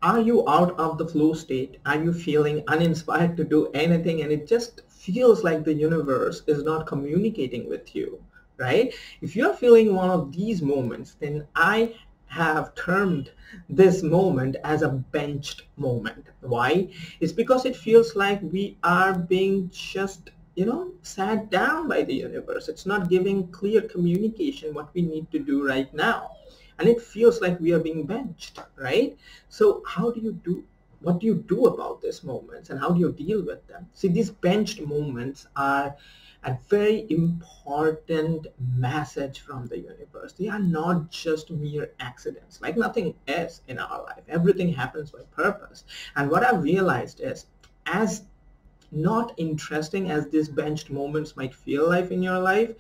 Are you out of the flow state? Are you feeling uninspired to do anything, and it just feels like the universe is not communicating with you, right? If you're feeling one of these moments, then I have termed this moment as a benched moment. Why? It's because it feels like we are being just, sat down by the universe. It's not giving clear communication what we need to do right now. And it feels like we are being benched, right? So what do you do about these moments, and how do you deal with them? See, these benched moments are a very important message from the universe. They are not just mere accidents. Like nothing is in our life. Everything happens by purpose. And what I've realized is, as not interesting as these benched moments might feel like in your life,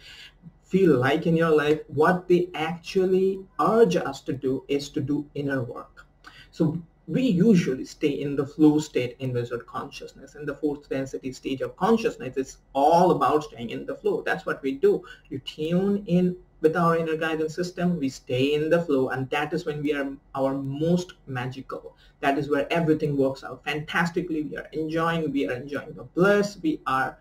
what they actually urge us to do is to do inner work. So we usually stay in the flow state in wizard consciousness. In the fourth density stage of consciousness, it's all about staying in the flow. That's what we do. You tune in with our inner guidance system, we stay in the flow, and that is when we are our most magical. That is where everything works out fantastically. We are enjoying the bliss. We are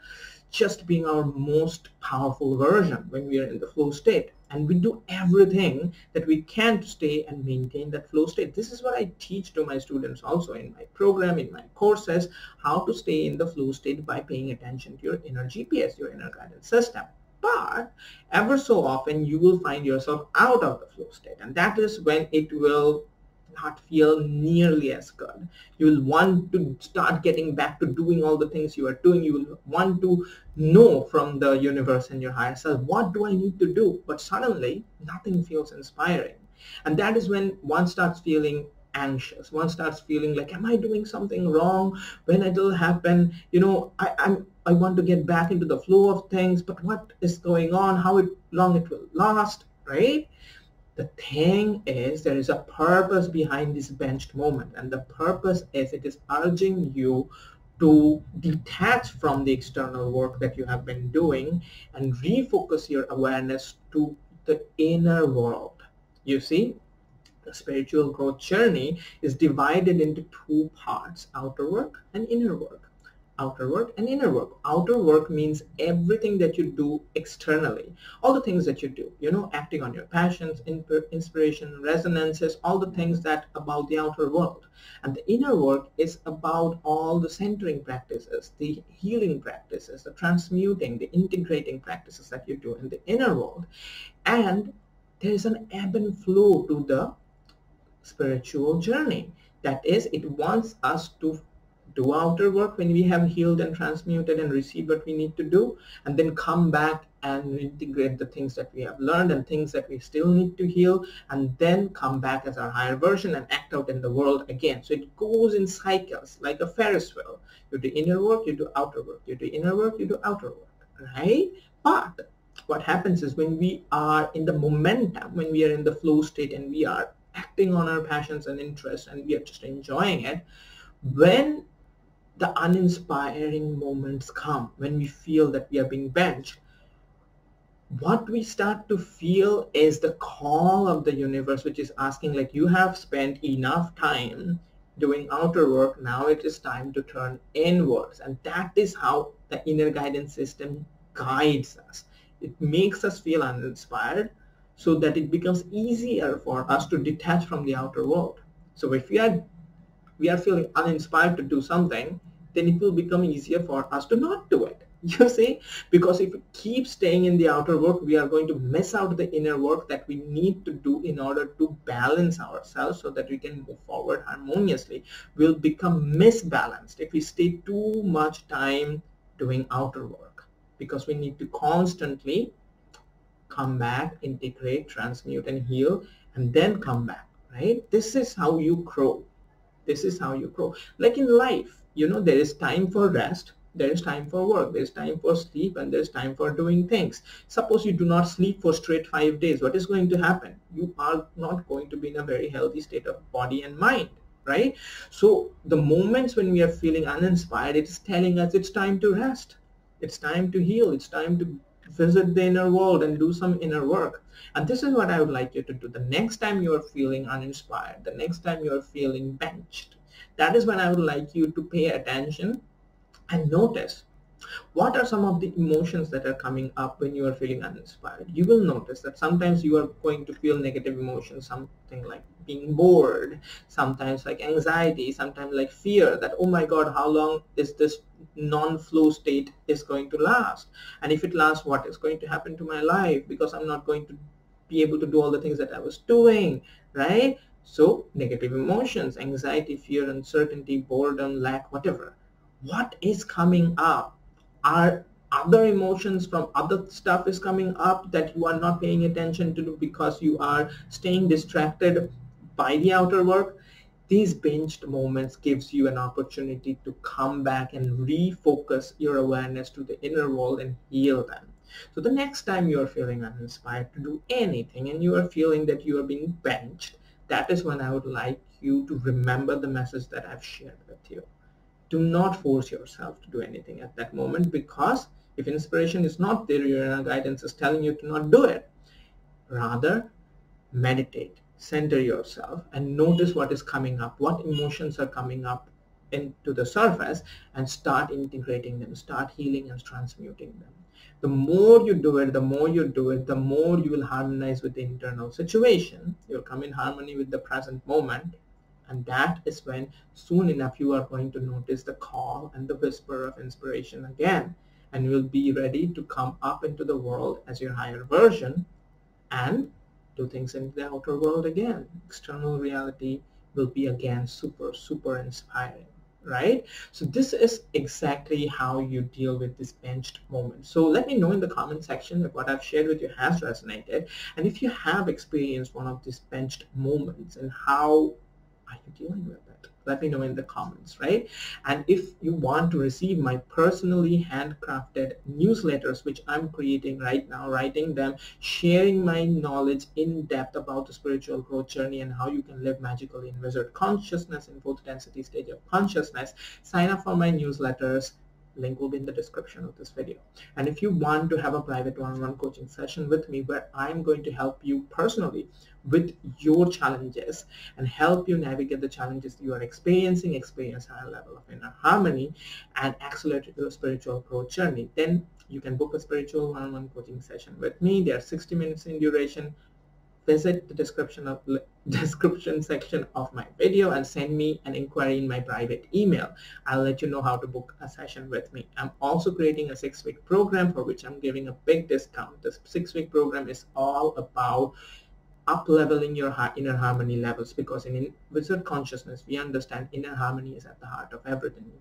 just being our most powerful version when we are in the flow state. And we do everything that we can to stay and maintain that flow state. This is what I teach to my students also in my program, in my courses, how to stay in the flow state by paying attention to your inner GPS, your inner guidance system. But ever so often you will find yourself out of the flow state, and that is when it will not feel nearly as good. You will want to start getting back to doing all the things you are doing. You will want to know from the universe and your higher self, what do I need to do? But suddenly nothing feels inspiring. And that is when one starts feeling anxious. One starts feeling like, am I doing something wrong? When it will happen? I want to get back into the flow of things, but what is going on? How long it will last, right? The thing is, there is a purpose behind this benched moment, and the purpose is it is urging you to detach from the external work that you have been doing and refocus your awareness to the inner world. You see, the spiritual growth journey is divided into two parts: outer work and inner work. Outer work and inner work. Outer work means everything that you do externally, all the things that you do, acting on your passions, inspiration, resonances, all the things that about the outer world. And the inner work is about all the centering practices, the healing practices, the transmuting, the integrating practices that you do in the inner world. And there is an ebb and flow to the spiritual journey. That is, it wants us to do outer work when we have healed and transmuted and received what we need to do, and then come back and integrate the things that we have learned and things that we still need to heal, and then come back as our higher version and act out in the world again. So it goes in cycles like a Ferris wheel. You do inner work, you do outer work. You do inner work, you do outer work, right? But what happens is, when we are in the momentum, when we are in the flow state and we are acting on our passions and interests and we are just enjoying it, when the uninspiring moments come, when we feel that we are being benched, what we start to feel is the call of the universe, which is asking, like, you have spent enough time doing outer work, now it is time to turn inwards. And that is how the inner guidance system guides us. It makes us feel uninspired so that it becomes easier for us to detach from the outer world. So if we are feeling uninspired to do something, then it will become easier for us to not do it. You see, because if we keep staying in the outer work, we are going to miss out the inner work that we need to do in order to balance ourselves so that we can move forward harmoniously. We'll become misbalanced if we stay too much time doing outer work, because we need to constantly come back, integrate, transmute, and heal, and then come back, right? This is how you grow. This is how you grow. Like in life, there is time for rest, there is time for work, there is time for sleep, and there is time for doing things. Suppose you do not sleep for straight 5 days, what is going to happen? You are not going to be in a very healthy state of body and mind, right? So the moments when we are feeling uninspired, it's telling us it's time to rest, it's time to heal, it's time to visit the inner world and do some inner work. And this is what I would like you to do. The next time you are feeling uninspired, the next time you are feeling benched, that is when I would like you to pay attention and notice what are some of the emotions that are coming up when you are feeling uninspired. You will notice that sometimes you are going to feel negative emotions, something like being bored, sometimes like anxiety, sometimes like fear that, oh my God, how long is this non-flow state is going to last? And if it lasts, what is going to happen to my life? Because I'm not going to be able to do all the things that I was doing, right? So negative emotions, anxiety, fear, uncertainty, boredom, lack, whatever. What is coming up? Are other emotions from other stuff is coming up that you are not paying attention to because you are staying distracted by the outer work? These binged moments gives you an opportunity to come back and refocus your awareness to the inner world and heal them. So the next time you are feeling uninspired to do anything and you are feeling that you are being benched, that is when I would like you to remember the message that I've shared with you. Do not force yourself to do anything at that moment, because if inspiration is not there, your inner guidance is telling you to not do it. Rather, meditate, center yourself, and notice what is coming up, what emotions are coming up into the surface, and start integrating them, start healing and transmuting them. The more you do it, the more you do it, the more you will harmonize with the internal situation. You'll come in harmony with the present moment. And that is when soon enough you are going to notice the call and the whisper of inspiration again. And you will be ready to come up into the world as your higher version and do things in the outer world again. External reality will be again super, super inspiring, right? So this is exactly how you deal with this benched moment. So let me know in the comment section if what I've shared with you has resonated. And if you have experienced one of these benched moments, and how are you dealing with it? Let me know in the comments, right? And if you want to receive my personally handcrafted newsletters, which I'm creating right now, writing them, sharing my knowledge in depth about the spiritual growth journey and how you can live magically in wizard consciousness in fourth density stage of consciousness, sign up for my newsletters. Link will be in the description of this video. And if you want to have a private one-on-one coaching session with me where I'm going to help you personally with your challenges and help you navigate the challenges you are experiencing, experience higher level of inner harmony, and accelerate your spiritual growth journey, then you can book a spiritual one-on-one coaching session with me. They are 60 minutes in duration. Visit the description section of my video and send me an inquiry in my private email. I'll let you know how to book a session with me. I'm also creating a 6-week program for which I'm giving a big discount. This 6-week program is all about up-leveling your inner harmony levels, because in wizard consciousness we understand inner harmony is at the heart of everything.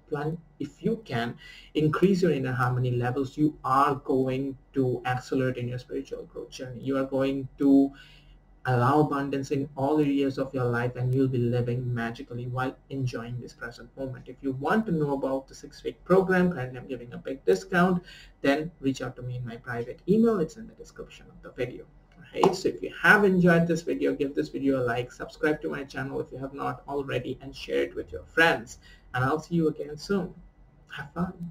If you can increase your inner harmony levels, you are going to accelerate in your spiritual growth journey. You are going to allow abundance in all areas of your life, and you'll be living magically while enjoying this present moment. If you want to know about the 6-week program, currently I'm giving a big discount, then reach out to me in my private email. It's in the description of the video. Alright, so if you have enjoyed this video, give this video a like, subscribe to my channel if you have not already, and share it with your friends. And I'll see you again soon. Have fun.